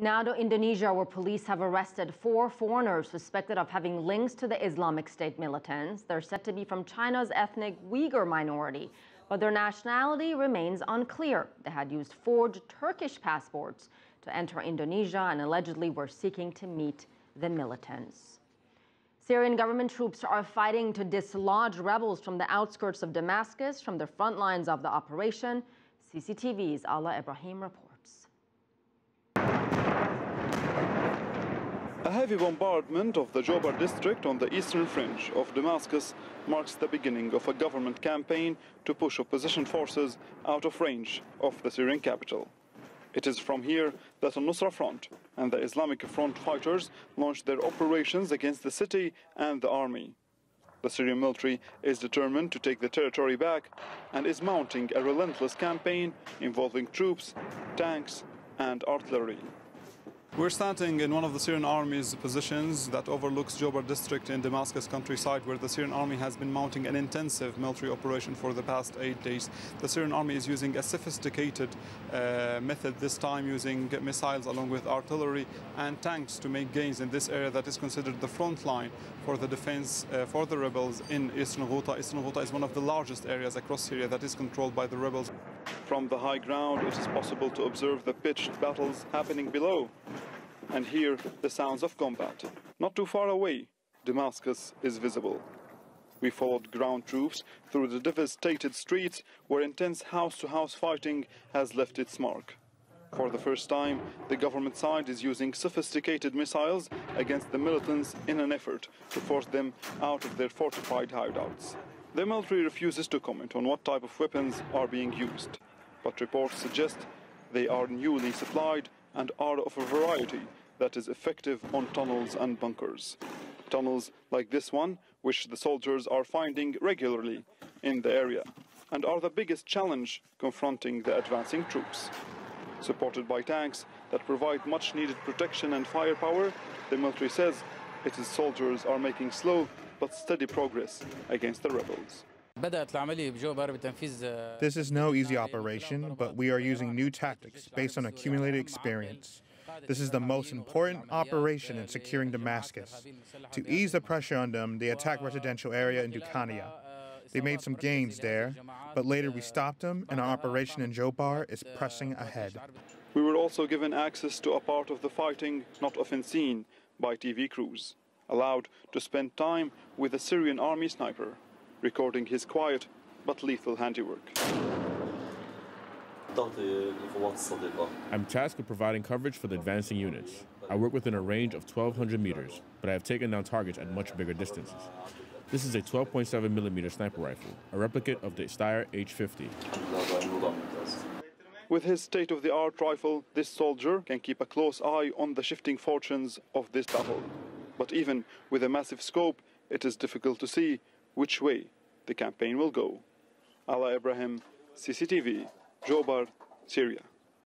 Now to Indonesia, where police have arrested 4 foreigners suspected of having links to the Islamic State militants. They're said to be from China's ethnic Uyghur minority, but their nationality remains unclear. They had used forged Turkish passports to enter Indonesia and allegedly were seeking to meet the militants. Syrian government troops are fighting to dislodge rebels from the outskirts of Damascus from the front lines of the operation. CCTV's Alaa Ebrahim reports. A heavy bombardment of the Jobar district on the eastern fringe of Damascus marks the beginning of a government campaign to push opposition forces out of range of the Syrian capital. It is from here that Al-Nusra Front and the Islamic Front fighters launched their operations against the city and the army. The Syrian military is determined to take the territory back and is mounting a relentless campaign involving troops, tanks, and artillery. We're standing in one of the Syrian army's positions that overlooks Jobar district in Damascus countryside, where the Syrian army has been mounting an intensive military operation for the past 8 days. The Syrian army is using a sophisticated method, this time using missiles along with artillery and tanks to make gains in this area that is considered the front line for the defense for the rebels in Eastern Ghouta. Eastern Ghouta is one of the largest areas across Syria that is controlled by the rebels. From the high ground, it is possible to observe the pitched battles happening below and hear the sounds of combat. Not too far away, Damascus is visible. We followed ground troops through the devastated streets where intense house-to-house fighting has left its mark. For the first time, the government side is using sophisticated missiles against the militants in an effort to force them out of their fortified hideouts. The military refuses to comment on what type of weapons are being used, but reports suggest they are newly supplied and are of a variety that is effective on tunnels and bunkers. Tunnels like this one, which the soldiers are finding regularly in the area, and are the biggest challenge confronting the advancing troops. Supported by tanks that provide much needed protection and firepower, the military says its soldiers are making slow but steady progress against the rebels. This is no easy operation, but we are using new tactics based on accumulated experience. This is the most important operation in securing Damascus. To ease the pressure on them, they attacked residential area in Dukania. They made some gains there, but later we stopped them, and our operation in Jobar is pressing ahead. We were also given access to a part of the fighting not often seen by TV crews, allowed to spend time with a Syrian army sniper, recording his quiet but lethal handiwork. I'm tasked with providing coverage for the advancing units. I work within a range of 1,200 meters, but I have taken down targets at much bigger distances. This is a 12.7mm sniper rifle, a replicate of the Steyr H50. With his state-of-the-art rifle, this soldier can keep a close eye on the shifting fortunes of this battle. But even with a massive scope, it is difficult to see which way the campaign will go. Alaa Ebrahim, CCTV, Jobar, Syria.